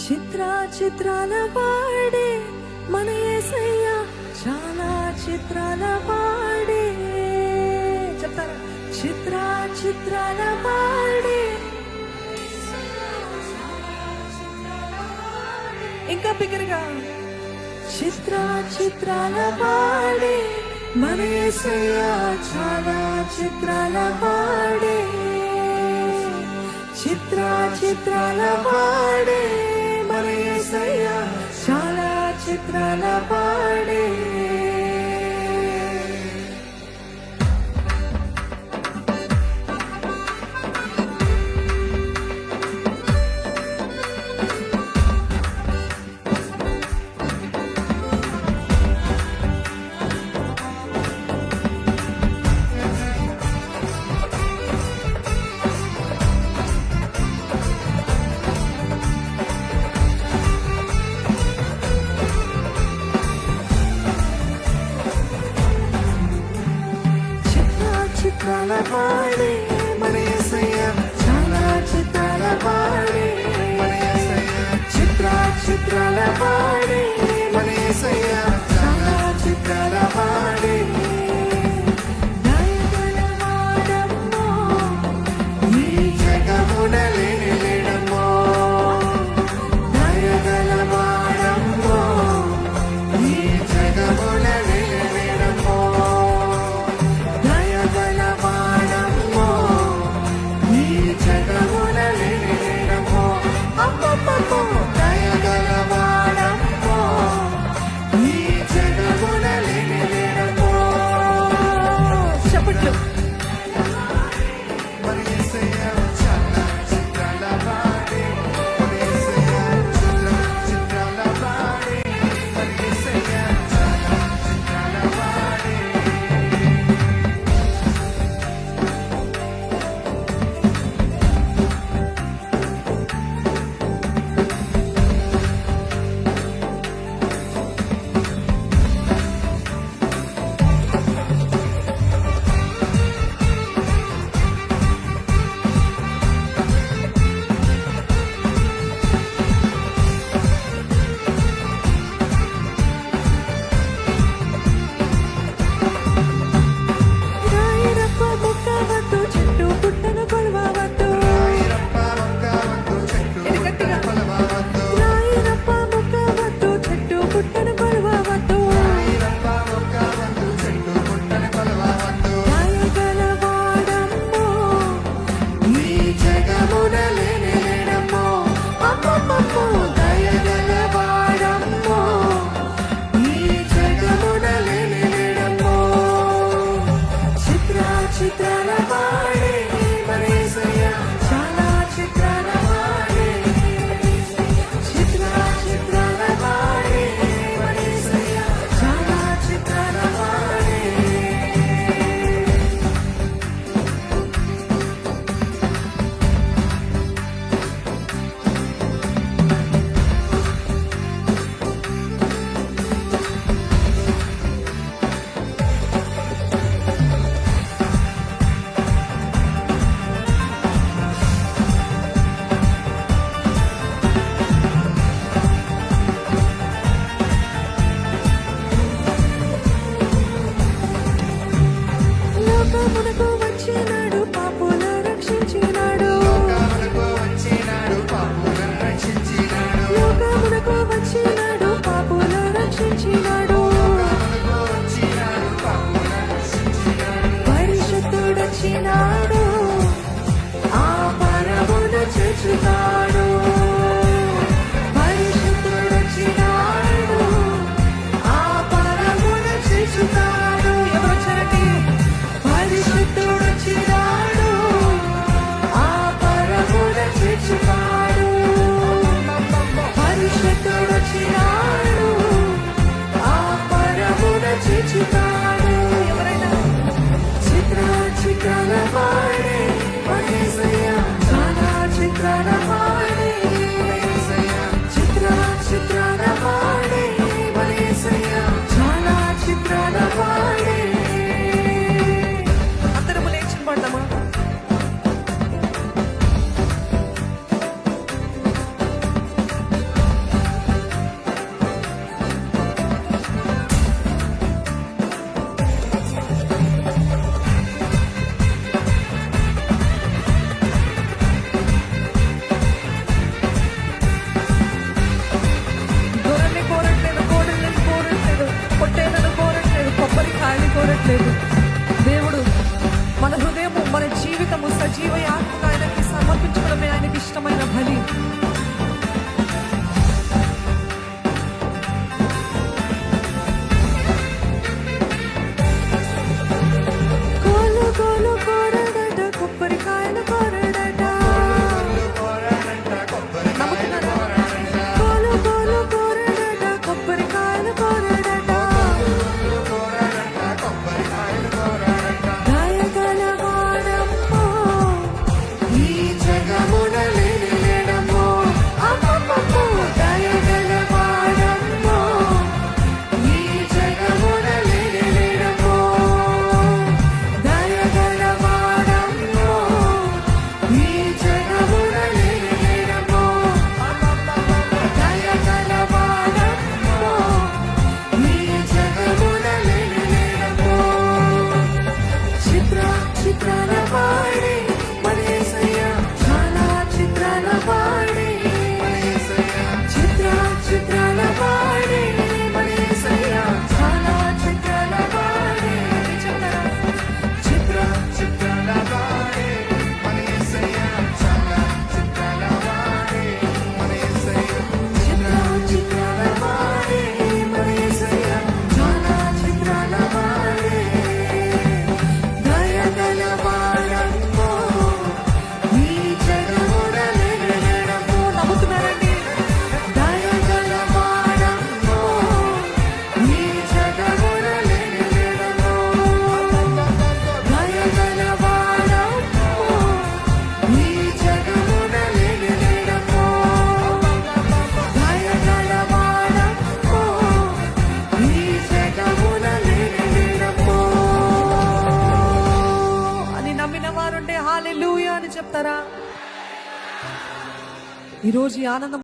చిత్రాల వాడే మన యేసయ్య, చాలా చిత్రాల వాడే. చెప్తారా? చిత్రాల వాడే. ఇంకా బిగ్గరగా, చిత్రాల వాడే మన యేసయ్య, చాలా చిత్రాల వాడే. చిత్రాల వాడే మన యేసయ్య, చాలా చిత్రాల వాడే. చిత్రాల వాడే మన యేసయ్య, చాలా చిత్రాల వాడే. చిత్రాల వాడే మన యేసయ్య, చాలా చిత్రాల వాడే. దయగల వాడమ్మో, ఈ జగమున లేడమ్మో. దయగల వాడమ్మో, ఈ జగమున లేడమ్మో. చిత్రాల వాడే మన యేసయ్య, చాలా చిత్రాల వాడే. చిత్రాల వాడే మన యేసయ్య, చాలా చిత్రాల వాడే. లోకమునకు వచ్చినాడు, పాపులను రక్షించినాడు. లోకమునకు వచ్చినాడు, పాపులను రక్షించినాడు. పరిశుద్ధుడొచ్చినాడు, ఆ పరమును చేర్చుతాడు. పరిశుద్ధుడొచ్చినాడు, ఆ పరమును చేర్చుతాడు. ఎవరొచ్చారండి? పరిశుద్ధుడొచ్చినాడు, ఆ పరమును చేర్చుతాడు. పరిశుద్ధుడొచ్చినాడు, ఆ పరమును చేర్చుతాడు. ఎవరైనా చిత్రాల జీవయాత్రగా ఆయనకి సమర్పించుకోవడమే ఆయనకి ఇష్టమైన బలి. కోలు కోలు కోరడట కొబ్బరికాయలు కోరడట నమ్ముతున్నారా? కోలు కోలు కోరడట కొబ్బరికాయలు కోరడట దయగల వాడమ్మో ఈ జగమున లేడమ్మో అమ్మమ్మో దయగల వాడమ్మో ఈ జగమున లేడమ్మో దయగల వాడమ్మో ఈ జగమున లేడమ్మో దయగల వాడమ్మో ఈ జగమున లేడమ్మో చిత్రాల వాడి మన యేసయ్య చాలా చిత్రాల వాడి చిత్రాల వాడి మన యేసయ్య చాలా చిత్రాల వాడి చిత్రాల వాడి మన యేసయ్య చాలా చిత్రాల వాడి చిత్రాల వాడి మన యేసయ్య చాలా చిత్రాల వాడి దయగల వాడమ్మో ఈ జగమున లేడమ్మో నమ్ముతున్నారండి? దయగల వాడమ్మో ఈ జగమున లేడమ్మో దయగల వాడమ్మో ఈ జగమున లేడమ్మో దయగల వాడమ్మో ఈ జగమున లేడమ్మో అని నమ్మిన వారుంటే హల్లెలూయా అని చెప్తారా? ఈరోజు ఈ ఆనందం